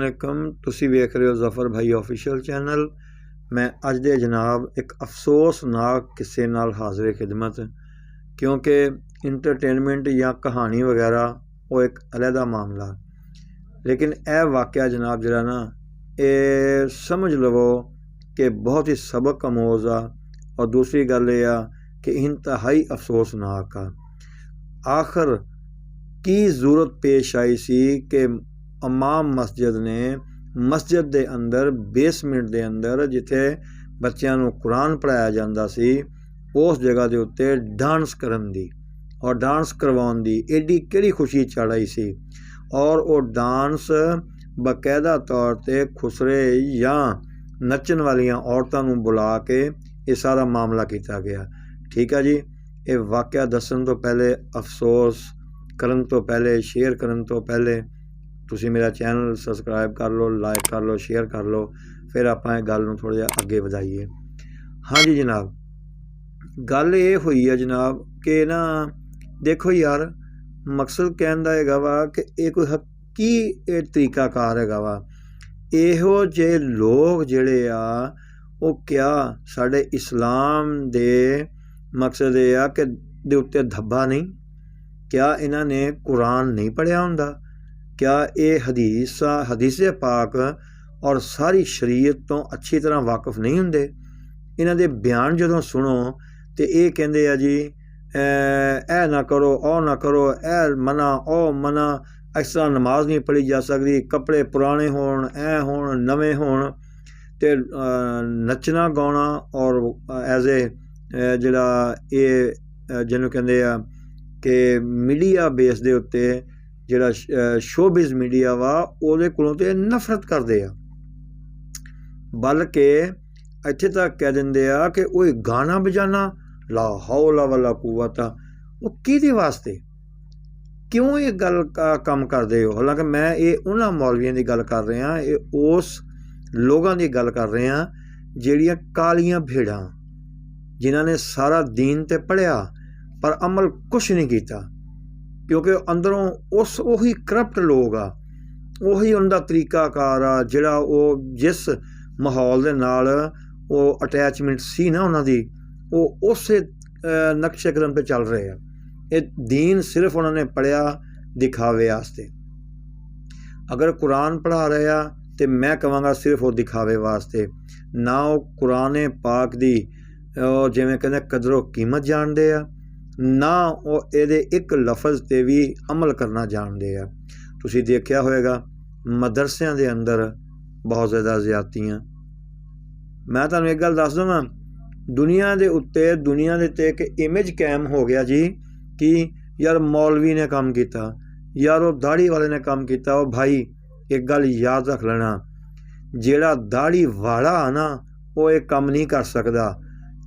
अस्सलामुअलैकुम। तुसी वेख रहे हो ज़फ़र भाई ऑफिशियल चैनल। मैं अज दे जनाब एक अफसोसनाक किस्से नाल हाज़िर खिदमत, क्योंकि इंटरटेनमेंट या कहानी वगैरह वो एक अलहदा मामला, लेकिन यह वाक़या जनाब जरा ना ये समझ लवो कि बहुत ही सबक आमोज़ आ। और दूसरी गल यह आ कि इंतहाई अफसोसनाक आ। आखिर की जरूरत पेश आई सी कि इमाम मस्जिद ने मस्जिद के अंदर बेसमेंट के अंदर जिथे बच्चों को कुरान पढ़ाया जाता सी उस जगह के उत्ते डांस करन दी और डांस करवाउण दी एडी किहड़ी खुशी चढ़ आई सी। और वो डांस बाकायदा तौर पर खुसरे या नचन वालियां औरतों को बुला के ये सारा मामला किया गया। ठीक है जी, ये वाक़या दसन तो पहले, अफसोस करन तो पहले, शेयर करन तो पहले तुसी मेरा चैनल सबसक्राइब कर लो, लाइक कर लो, शेयर कर लो, फिर आप गल नूं थोड़ा जिहा अगे वधाइए। हाँ जी जनाब, गल ये हुई है जनाब कि ना देखो यार, मकसद कहण दा हैगा वा कि ये कोई हकी तरीकाकार हैगा वा। इहो जे लोग जिहड़े आ वो क्या साडे इस्लाम दे मकसद ये आ कि दे उत्ते धब्बा नहीं? क्या इन्हां ने कुरान नहीं पढ़िया हुंदा? क्या ये हदीस पाक और सारी शरीयत तो अच्छी तरह वाकफ नहीं होंगे? इन्हां दे बयान जदों सुनो तो ये कहते हैं जी ए ना करो, ओ ना करो, ए मना, ओ मना, इस तरह नमाज नहीं पढ़ी जा सकती, कपड़े पुराने होण, ए होण, नवे होण, ते नचना गाना और एज ए जिहड़ा ये जिन्हों कहते हैं कि मीडिया बेस दे उत्ते जिहड़ा शोबिज़ मीडिया वा उहदे कोलों ते नफरत करदे आ, बल्कि इत्थे तक कह दिंदे आ कि ओए गाना बजाना ला हौला वला कुव्वता, वो किहदे वास्ते, क्यों ये गल कम करदे हो? हालांकि मैं ये उन्हां मौलवियां दी गल कर रहा, ये उस लोगां दी गल कर रहा जिहड़ियां कालियां भेड़ां जिन्हां ने सारा दीन ते पढ़िया पर अमल कुछ नहीं किया, क्योंकि अंदरों उस उही करप्ट लोग आ, उही उनका तरीकाकार आ जिहड़ा वो जिस माहौल दे नाल वो अटैचमेंट सी ना उन्हां दी, वो उस नक्शे कदम पे चल रहे हैं। ये दीन सिर्फ उन्होंने पढ़िया दिखावे वास्ते। अगर कुरान पढ़ा रहे आ तो मैं कहांगा सिर्फ वो दिखावे वास्ते, ना वो कुरान पाक दी जिवें कहंदे कदरों कीमत जानते आ, ना वो ये एक लफज ते भी अमल करना जानते हैं। तुसी देखा होएगा मदरसियां दे अंदर बहुत ज़्यादा ज़्यादतियाँ। मैं तुहानूं एक गल दस दवां, दुनिया दे उत्ते दुनिया दे ते एक इमेज कायम हो गया जी कि यार मौलवी ने काम किया, यार वो दाढ़ी वाले ने काम किया। वो भाई एक गल याद रख लेना, जिहड़ा दाढ़ी वाला है ना वो एक काम नहीं कर सकता,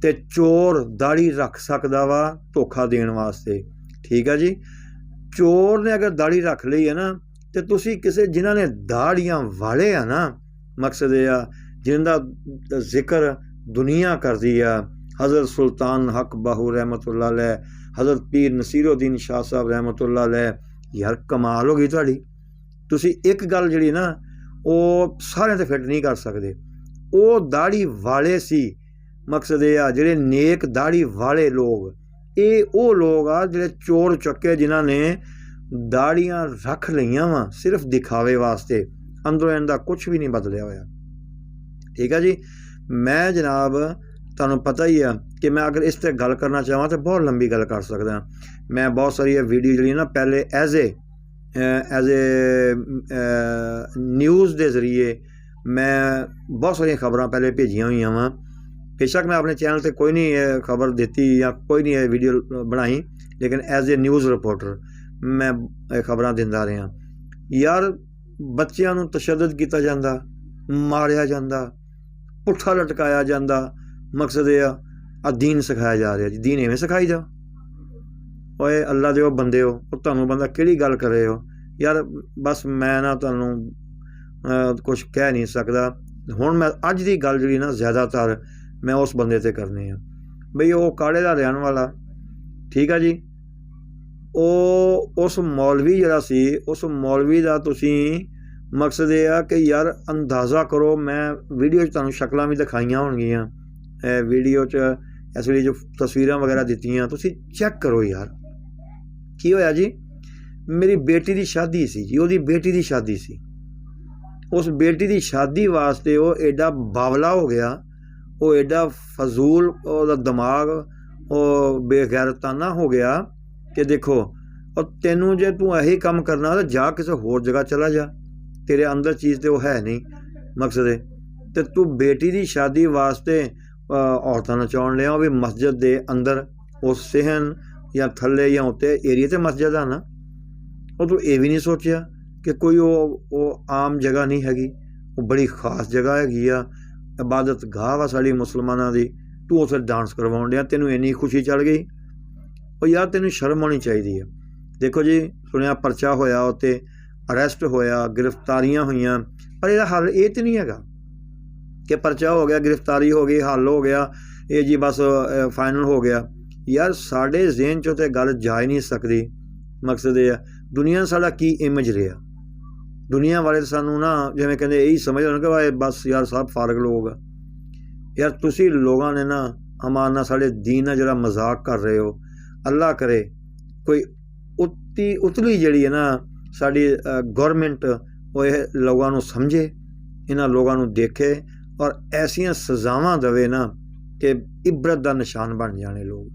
ते चोर दाढ़ी रख सकता वा धोखा देने वास्ते। ठीक है जी, चोर ने अगर दाढ़ी रख ली है ना तो तुसी किसी जिन्हां ने दाढ़ियां वाले आ ना, मकसद ये आ जिन्हां दा जिक्र दुनिया करदी आ, हज़रत सुल्तान हक बाहू रहमतुल्लाह अलैह, हज़रत पीर नसीरुद्दीन शाह साहब रहमतुल्लाह अलैह, यार कमाल हो गई तुहाडी। तुसी एक गल जिहड़ी ना वो सारे ते फिट नहीं कर सकते। वो दाढ़ी वाले सी, मकसद ये आ जिहड़े नेक दाढ़ी वाले लोग, ये वो लोग आ जिहड़े चोर चक्के जिन्हां ने दाढ़ियां रख लईयां वा सिर्फ दिखावे वास्ते, अंदरों इनका कुछ भी नहीं बदलिया होया। ठीक है जी, मैं जनाब तुहानूं पता ही है कि मैं अगर इस ते गल करना चाहां तो बहुत लंबी गल कर सकदा। मैं बहुत सारी वीडियो जिहड़ी ना पहले एज ए न्यूज़ के जरिए मैं बहुत सारिया खबरां पहले भेजियां हुई वा। बेशक मैं अपने चैनल पर कोई नहीं खबर दी या कोई नहीं वीडियो बनाई, लेकिन एज ए न्यूज़ रिपोर्टर मैं खबरां दिंदा रहा। यार बच्चों नूं तशद्दुद किया जाता, मारिया जाता, पुट्ठा लटकाया जाता, मकसद ये आ दीन सिखाया जा रहा जी। दीन इवें सिखाई जा? ओए अल्लाह दे बंदे हो, तुहानूं बंदा किहड़ी गल करे हो यार। बस मैं ना तुहानूं कुछ कह नहीं सकता। हुण मैं अज दी गल जिहड़ी ना ज़्यादातर मैं उस बंदे ते करनी है बई वो काड़े दा रहण वाला। ठीक है जी, उस मौलवी जिहड़ा सी, उस मौलवी दा तुसीं ਮਕਸਦ ਇਹ ਆ ਕਿ ਯਾਰ ਅੰਦਾਜ਼ਾ ਕਰੋ, ਮੈਂ ਵੀਡੀਓ 'ਚ ਤੁਹਾਨੂੰ ਸ਼ਕਲਾਂ ਵੀ ਦਿਖਾਈਆਂ ਹੋਣਗੀਆਂ, ਵੀਡੀਓ 'ਚ ਇਸ ਵੇਲੇ ਜੋ ਤਸਵੀਰਾਂ ਵਗੈਰਾ ਦਿੱਤੀਆਂ, ਤੁਸੀਂ ਚੈੱਕ ਕਰੋ ਯਾਰ ਕੀ ਹੋਇਆ ਜੀ। ਮੇਰੀ ਬੇਟੀ ਦੀ ਸ਼ਾਦੀ ਸੀ ਜੀ, ਉਹਦੀ ਬੇਟੀ ਦੀ ਸ਼ਾਦੀ ਸੀ। ਉਸ ਬੇਟੀ ਦੀ ਸ਼ਾਦੀ ਵਾਸਤੇ ਉਹ ਐਡਾ ਬਾਵਲਾ ਹੋ ਗਿਆ, ਉਹ ਐਡਾ ਫਜ਼ੂਲ, ਉਹਦਾ ਦਿਮਾਗ ਉਹ ਬੇਗੈਰਤਾਨਾ ਹੋ ਗਿਆ ਕਿ ਦੇਖੋ, ਔਰ ਤੈਨੂੰ ਜੇ ਤੂੰ ਇਹੀ ਕੰਮ ਕਰਨਾ ਤਾਂ ਜਾ ਕਿਸੇ ਹੋਰ ਜਗ੍ਹਾ ਚਲਾ ਜਾ, ਤੇਰੇ ਅੰਦਰ ਚੀਜ਼ ਤੇ ਉਹ ਹੈ ਨਹੀਂ। ਮਕਸਦ ਹੈ ਤੇ ਤੂੰ ਬੇਟੀ ਦੀ ਸ਼ਾਦੀ ਵਾਸਤੇ ਔਰਤਾਂ ਨਚਾਉਣ ਲਿਆ, ਉਹ ਵੀ ਮਸਜਿਦ ਦੇ ਅੰਦਰ, ਉਸ ਸਹਿਨ ਜਾਂ ਥੱਲੇ ਜਾਂ ਉੱਤੇ ਏਰੀਏ 'ਤੇ ਮਸਜਿਦ ਆ ਨਾ। ਉਹ ਤੂੰ ਇਹ ਵੀ ਨਹੀਂ ਸੋਚਿਆ ਕਿ ਕੋਈ ਉਹ ਆਮ ਜਗ੍ਹਾ ਨਹੀਂ ਹੈਗੀ, ਉਹ ਬੜੀ ਖ਼ਾਸ ਜਗ੍ਹਾ ਹੈਗੀ ਆ, ਇਬਾਦਤ ਗਾਹ ਵਾ ਸਾਡੀ ਮੁਸਲਮਾਨਾਂ ਦੀ, ਤੂੰ ਉੱਥੇ ਡਾਂਸ ਕਰਵਾਉਣ ਡਿਆ, ਤੈਨੂੰ ਇੰਨੀ ਖੁਸ਼ੀ ਚੜ੍ਹ ਗਈ। ਉਹ ਯਾਰ ਤੈਨੂੰ ਸ਼ਰਮ ਆਉਣੀ ਚਾਹੀਦੀ ਹੈ। ਦੇਖੋ ਜੀ, ਸੁਣਿਆ ਪਰਚਾ ਹੋਇਆ, ਉੱਤੇ ਅਰੈਸਟ ਹੋਇਆ, ਗ੍ਰਿਫਤਾਰੀਆਂ ਹੋਈਆਂ, ਪਰ ਇਹਦਾ ਹੱਲ ਇਹ ਤਾਂ ਨਹੀਂ ਹੈਗਾ ਕਿ ਪਰਚਾ ਹੋ ਗਿਆ, ਗ੍ਰਿਫਤਾਰੀ ਹੋ ਗਈ, ਹੱਲ ਹੋ ਗਿਆ, ਇਹ ਜੀ ਬਸ ਫਾਈਨਲ ਹੋ ਗਿਆ। ਯਾਰ ਸਾਡੇ ਜ਼ਿਹਨ 'ਚੋਂ ਤਾਂ ਗੱਲ ਜਾ ਹੀ ਨਹੀਂ ਸਕਦੀ। ਮਕਸਦ ਇਹ ਆ, ਦੁਨੀਆ ਸਾਡਾ ਕੀ ਇਮੇਜ ਰਿਹਾ, ਦੁਨੀਆ ਵਾਲੇ ਸਾਨੂੰ ਨਾ ਜਿਵੇਂ ਕਹਿੰਦੇ ਇਹੀ ਸਮਝ ਲੈਣ ਕਿ ਵਾਏ ਬਸ ਯਾਰ ਸਭ ਫਾਰਗ ਲੋਕ ਆ। ਯਾਰ ਤੁਸੀਂ ਲੋਕਾਂ ਨੇ ਨਾ ਅਮਾਨ ਨਾਲ ਸਾਡੇ ਦੀਨ ਨਾਲ ਜਿਹੜਾ ਮਜ਼ਾਕ ਕਰ ਰਹੇ ਹੋ, ਅੱਲਾ ਕਰੇ ਕੋਈ ਉਤਲੀ ਜਿਹੜੀ ਹੈ ਨਾ ਸਾਡੀ ਗੌਰਮੈਂਟ, ਉਹ ਇਹ ਲੋਕਾਂ ਨੂੰ ਸਮਝੇ, ਇਹਨਾਂ ਲੋਕਾਂ ਨੂੰ ਦੇਖੇ ਔਰ ਐਸੀਆਂ ਸਜ਼ਾਵਾਂ ਦੇਵੇ ਨਾ ਕਿ ਇਬਰਤ ਦਾ ਨਿਸ਼ਾਨ ਬਣ ਜਾਣੇ ਲੋਕ।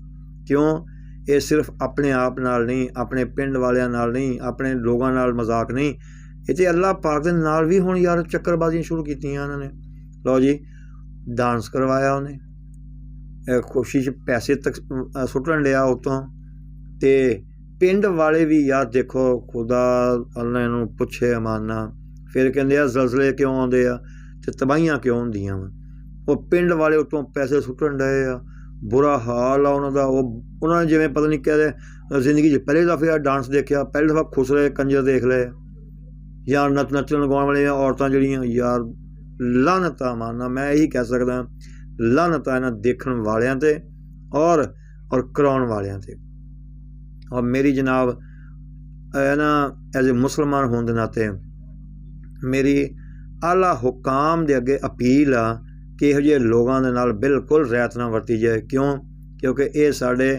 ਕਿਉਂ? ਇਹ ਸਿਰਫ ਆਪਣੇ ਆਪ ਨਾਲ ਨਹੀਂ, ਆਪਣੇ ਪਿੰਡ ਵਾਲਿਆਂ ਨਾਲ ਨਹੀਂ, ਆਪਣੇ ਲੋਕਾਂ ਨਾਲ ਮਜ਼ਾਕ ਨਹੀਂ, ਇਹ ਤਾਂ ਅੱਲਾਹ ਪਾਕ ਦੇ ਨਾਲ ਵੀ ਹੁਣ ਯਾਰ ਚੱਕਰਬਾਜ਼ੀਆਂ ਸ਼ੁਰੂ ਕੀਤੀਆਂ ਉਹਨਾਂ ਨੇ। ਲਓ ਜੀ, ਡਾਂਸ ਕਰਵਾਇਆ ਉਹਨੇ, ਖੁਸ਼ੀ 'ਚ ਪੈਸੇ ਤੱਕ ਸੁੱਟਣ ਲਿਆ ਉੱਤੋਂ, ਅਤੇ ਪਿੰਡ ਵਾਲੇ ਵੀ ਯਾਰ ਦੇਖੋ ਖੁਦਾ ਅੱਲਾ ਨੂੰ ਪੁੱਛੇ ਅਮਾਨਾ, ਫਿਰ ਕਹਿੰਦੇ ਆ ਜ਼ਲਜ਼ਲੇ ਕਿਉਂ ਆਉਂਦੇ ਆ ਅਤੇ ਤਬਾਹੀਆਂ ਕਿਉਂ ਹੁੰਦੀਆਂ ਵਾ। ਉਹ ਪਿੰਡ ਵਾਲੇ ਉੱਤੋਂ ਪੈਸੇ ਸੁੱਟਣ ਡਏ ਆ, ਬੁਰਾ ਹਾਲ ਆ ਉਹਨਾਂ ਦਾ। ਉਹਨਾਂ ਨੇ ਜਿਵੇਂ ਪਤਾ ਨਹੀਂ ਕਹਿੰਦੇ ਜ਼ਿੰਦਗੀ 'ਚ ਪਹਿਲੀ ਦਫਾ ਡਾਂਸ ਦੇਖਿਆ, ਪਹਿਲੀ ਦਫਾ ਖੁਸਰੇ ਕੰਜਰ ਦੇਖ ਲਏ ਯਾਰ, ਨੱਚਣ ਲਗਾਉਣ ਵਾਲੀਆਂ ਔਰਤਾਂ ਜਿਹੜੀਆਂ, ਯਾਰ ਲਾਨਤ ਆ ਮਾਨਾ, ਮੈਂ ਇਹੀ ਕਹਿ ਸਕਦਾ, ਲਾਨਤ ਆ ਇਹਨਾਂ ਦੇਖਣ ਵਾਲਿਆਂ 'ਤੇ ਔਰ ਕਰਾਉਣ ਵਾਲਿਆਂ 'ਤੇ। ਔਰ ਮੇਰੀ ਜਨਾਬ ਨਾ ਐਜ਼ ਏ ਮੁਸਲਮਾਨ ਹੋਣ ਦੇ ਨਾਤੇ ਮੇਰੀ ਆਲਾ ਹੁਕਾਮ ਦੇ ਅੱਗੇ ਅਪੀਲ ਆ ਕਿ ਇਹੋ ਜਿਹੇ ਲੋਕਾਂ ਦੇ ਨਾਲ ਬਿਲਕੁਲ ਰਹਿਤ ਨਾ ਵਰਤੀ ਜਾਏ। ਕਿਉਂ? ਕਿਉਂਕਿ ਇਹ ਸਾਡੇ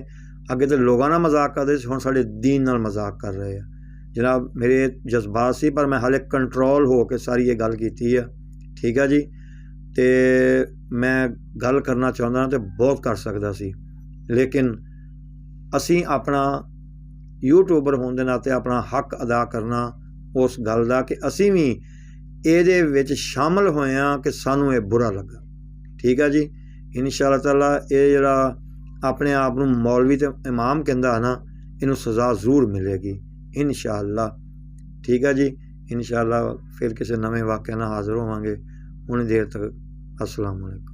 ਅੱਗੇ ਤਾਂ ਲੋਕਾਂ ਨਾਲ ਮਜ਼ਾਕ ਕਰਦੇ ਸੀ, ਹੁਣ ਸਾਡੇ ਦੀਨ ਨਾਲ ਮਜ਼ਾਕ ਕਰ ਰਹੇ ਆ। ਜਨਾਬ ਮੇਰੇ ਜਜ਼ਬਾਤ ਸੀ, ਪਰ ਮੈਂ ਹਾਲੇ ਕੰਟਰੋਲ ਹੋ ਕੇ ਸਾਰੀ ਇਹ ਗੱਲ ਕੀਤੀ ਆ, ਠੀਕ ਆ ਜੀ। ਅਤੇ ਮੈਂ ਗੱਲ ਕਰਨਾ ਚਾਹੁੰਦਾ ਤਾਂ ਬਹੁਤ ਕਰ ਸਕਦਾ ਸੀ, ਲੇਕਿਨ ਅਸੀਂ ਆਪਣਾ ਯੂਟਿਊਬਰ ਹੋਣ ਦੇ ਨਾਤੇ ਆਪਣਾ ਹੱਕ ਅਦਾ ਕਰਨਾ ਉਸ ਗੱਲ ਦਾ ਕਿ ਅਸੀਂ ਵੀ ਇਹਦੇ ਵਿੱਚ ਸ਼ਾਮਲ ਹੋਏ ਹਾਂ ਕਿ ਸਾਨੂੰ ਇਹ ਬੁਰਾ ਲੱਗਾ, ਠੀਕ ਆ ਜੀ। ਇਨਸ਼ਾ ਅੱਲਾਹ ਤਾਲਾ ਇਹ ਜਿਹੜਾ ਆਪਣੇ ਆਪ ਨੂੰ ਮੌਲਵੀ ਅਤੇ ਇਮਾਮ ਕਹਿੰਦਾ ਨਾ, ਇਹਨੂੰ ਸਜ਼ਾ ਜ਼ਰੂਰ ਮਿਲੇਗੀ ਇਨਸ਼ਾ ਅੱਲਾਹ, ਠੀਕ ਆ ਜੀ। ਇਨਸ਼ਾ ਅੱਲਾਹ ਫਿਰ ਕਿਸੇ ਨਵੇਂ ਵਾਕਿਆ ਨਾਲ ਹਾਜ਼ਰ ਹੋਵਾਂਗੇ। ਉਨੀ ਦੇਰ ਤੱਕ अस्सलाम वालेकुम।